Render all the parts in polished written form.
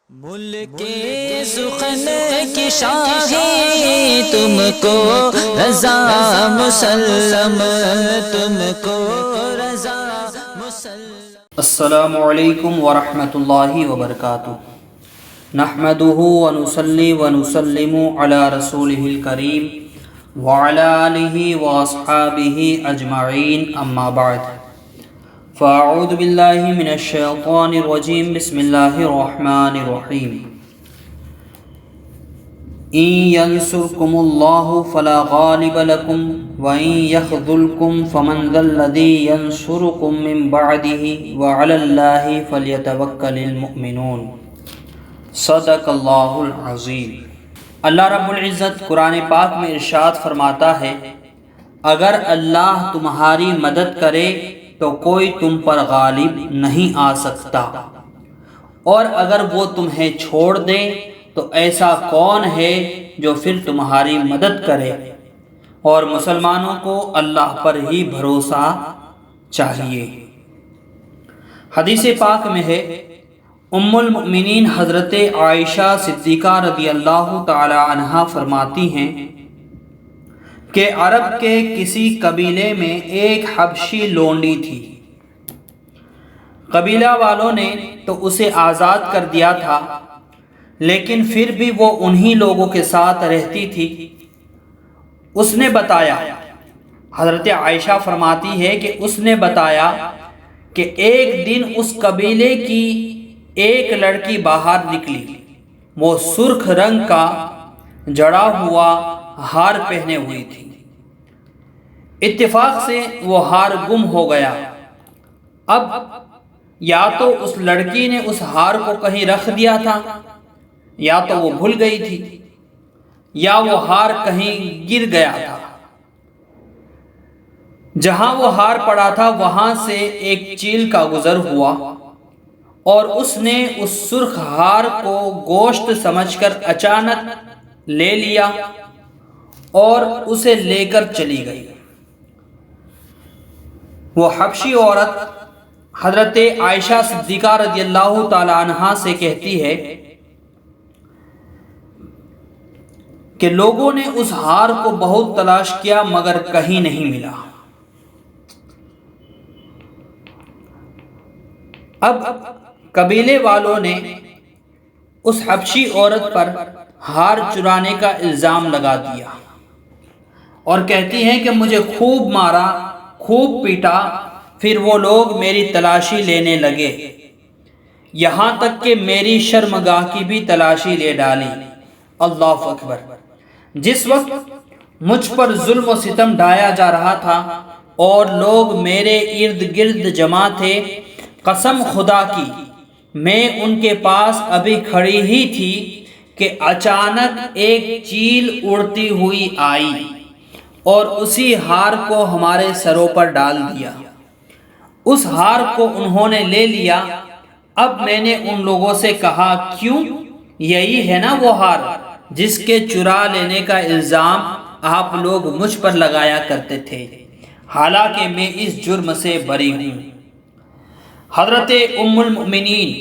ملک سخن کی شاہی تم کو رضا مسلم، تم کو رضا مسلم۔ السلام علیکم ورحمۃ اللہ وبرکاتہ۔ نحمده ونصلی ونسلم علی رسولہ الکریم وعلی آلہ واصحابہ اجمعین، اما بعد فاعوذ باللہ من الشیطان الرجیم، بسم اللہ الرحمن الرحیم۔ ان ینصرکم اللہ فلا غالب لکم وان یخذلکم فمن ذا الذی ینصرکم من بعدہ وعلی اللہ فلیتوکل المؤمنون۔ صدق اللہ العظیم۔ اللہ رب العزت قرآن پاک میں ارشاد فرماتا ہے، اگر اللہ تمہاری مدد کرے تو کوئی تم پر غالب نہیں آ سکتا، اور اگر وہ تمہیں چھوڑ دے تو ایسا کون ہے جو پھر تمہاری مدد کرے؟ اور مسلمانوں کو اللہ پر ہی بھروسہ چاہیے۔ حدیث پاک میں ہے، ام المؤمنین حضرت عائشہ صدیقہ رضی اللہ تعالی عنہا فرماتی ہیں کہ عرب کے کسی قبیلے میں ایک حبشی لونڈی تھی۔ قبیلہ والوں نے تو اسے آزاد کر دیا تھا، لیکن پھر بھی وہ انہی لوگوں کے ساتھ رہتی تھی۔ اس نے بتایا، حضرت عائشہ فرماتی ہے کہ اس نے بتایا کہ ایک دن اس قبیلے کی ایک لڑکی باہر نکلی۔ وہ سرخ رنگ کا جڑا ہوا ہار پہنے ہوئی تھی۔ اتفاق سے وہ ہار گم ہو گیا۔ اب یا تو اس لڑکی نے اس ہار کو کہیں رکھ دیا تھا، یا تو وہ بھول گئی تھی، یا وہ ہار کہیں گر گیا تھا۔ جہاں وہ ہار پڑا تھا وہاں سے ایک چیل کا گزر ہوا، اور اس نے اس سرخ ہار کو گوشت سمجھ کر اچانک لے لیا اور اسے لے کر چلی گئی۔ وہ حبشی عورت حضرت عائشہ صدیقہ رضی اللہ تعالی عنہا سے کہتی ہے کہ لوگوں نے اس ہار کو بہت تلاش کیا مگر کہیں نہیں ملا۔ اب قبیلے والوں نے اس حبشی عورت پر ہار چرانے کا الزام لگا دیا، اور کہتی ہیں کہ مجھے خوب مارا، خوب پیٹا، پھر وہ لوگ میری تلاشی لینے لگے، یہاں تک کہ میری شرمگاہ کی بھی تلاشی لے ڈالی۔ اللہ اکبر۔ جس وقت مجھ پر ظلم و ستم ڈھایا جا رہا تھا اور لوگ میرے ارد گرد جمع تھے، قسم خدا کی میں ان کے پاس ابھی کھڑی ہی تھی کہ اچانک ایک چیل اڑتی ہوئی آئی اور اسی ہار کو ہمارے سروں پر ڈال دیا۔ اس ہار کو انہوں نے لے لیا۔ اب میں نے ان لوگوں سے کہا، کیوں؟ یہی ہے نا وہ ہار جس کے چرا لینے کا الزام آپ لوگ مجھ پر لگایا کرتے تھے، حالانکہ میں اس جرم سے بری ہوں۔ حضرت ام المؤمنین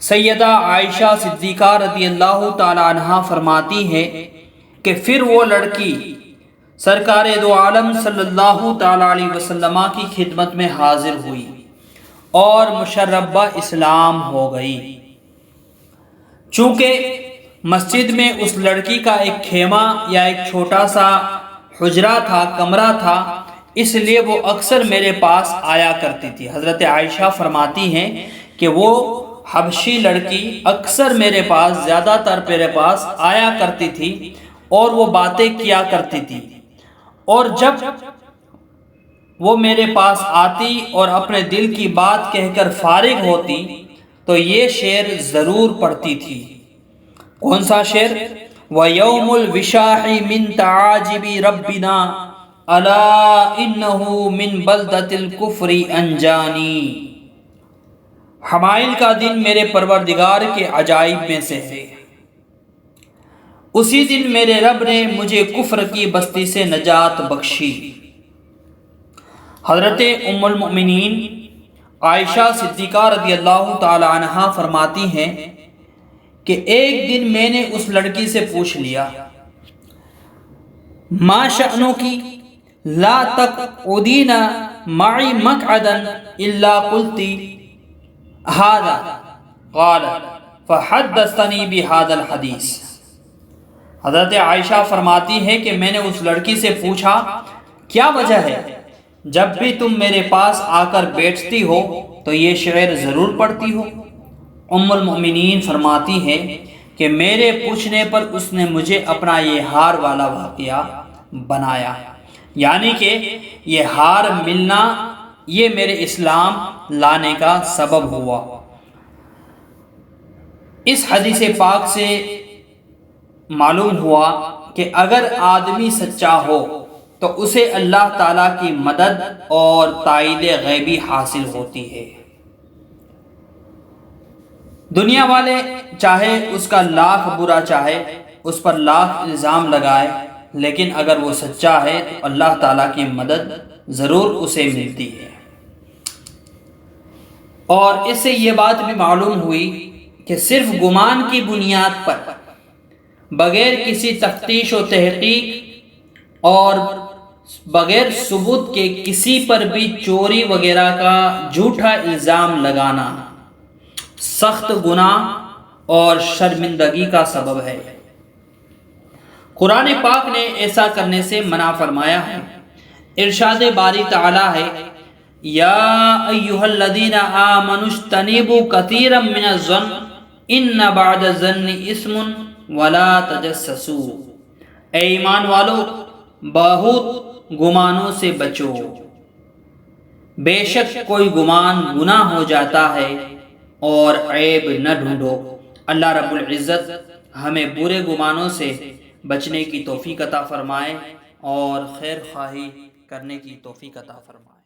سیدہ عائشہ صدیقہ رضی اللہ تعالی عنہا فرماتی ہے کہ پھر وہ لڑکی سرکار دو عالم صلی اللہ تعالی علیہ وسلم کی خدمت میں حاضر ہوئی اور مشربہ اسلام ہو گئی۔ چونکہ مسجد میں اس لڑکی کا ایک خیمہ یا ایک چھوٹا سا حجرہ تھا، کمرہ تھا، اس لیے وہ اکثر میرے پاس آیا کرتی تھی۔ حضرت عائشہ فرماتی ہیں کہ وہ حبشی لڑکی اکثر میرے پاس، زیادہ تر میرے پاس آیا کرتی تھی اور وہ باتیں کیا کرتی تھی، اور جب وہ میرے پاس آتی اور اپنے دل کی بات کہہ کر فارغ ہوتی تو یہ شعر ضرور پڑھتی تھی۔ کون سا شعر؟ وَيَوْمُ الْوِشَاحِ مِن تَعَاجِبِ رَبِّنَا أَلَا إِنَّهُ مِن بَلْدَةِ الْكُفْرِ أَنْجَانِي۔ حمائل کا دن میرے پروردگار کے عجائب میں سے ہے، اسی دن میرے رب نے مجھے کفر کی بستی سے نجات بخشی۔ حضرت ام المؤمنین عائشہ صدیقہ رضی اللہ تعالی عنہا فرماتی ہیں کہ ایک دن میں نے اس لڑکی سے پوچھ لیا ما شأنکی لا تقعدین معی مقعدا الا قلتی هذا قال فحدثنی بهذا الحدیث۔ حضرت عائشہ فرماتی ہے کہ میں نے اس لڑکی سے پوچھا کیا وجہ ہے جب بھی تم میرے پاس آ کر بیٹھتی ہو تو یہ شعر ضرور پڑھتی ہو؟ ام المؤمنین فرماتی ہے کہ میرے پوچھنے پر اس نے مجھے اپنا یہ ہار والا واقعہ بنایا، یعنی کہ یہ ہار ملنا یہ میرے اسلام لانے کا سبب ہوا۔ اس حدیث پاک سے معلوم ہوا کہ اگر آدمی سچا ہو تو اسے اللہ تعالیٰ کی مدد اور تائید غیبی حاصل ہوتی ہے۔ دنیا والے چاہے اس کا لاکھ برا چاہے اس پر لاکھ الزام لگائے، لیکن اگر وہ سچا ہے تو اللہ تعالیٰ کی مدد ضرور اسے ملتی ہے۔ اور اس سے یہ بات بھی معلوم ہوئی کہ صرف گمان کی بنیاد پر بغیر کسی تفتیش و تحقیق اور بغیر ثبوت کے کسی پر بھی چوری وغیرہ کا جھوٹا الزام لگانا سخت گناہ اور شرمندگی کا سبب ہے۔ قرآن پاک نے ایسا کرنے سے منع فرمایا ہے۔ ارشاد باری تعالی ہے یا ایھا الذین آمنوا اجتنبوا کثیرا من الظن ان بعض الظن اثم ولا تجسسوا۔ اے ایمان والو بہت گمانوں سے بچو، بے شک کوئی گمان گناہ ہو جاتا ہے، اور عیب نہ ڈھونڈو۔ اللہ رب العزت ہمیں برے گمانوں سے بچنے کی توفیق عطا فرمائے اور خیر خواہی کرنے کی توفیق عطا فرمائے۔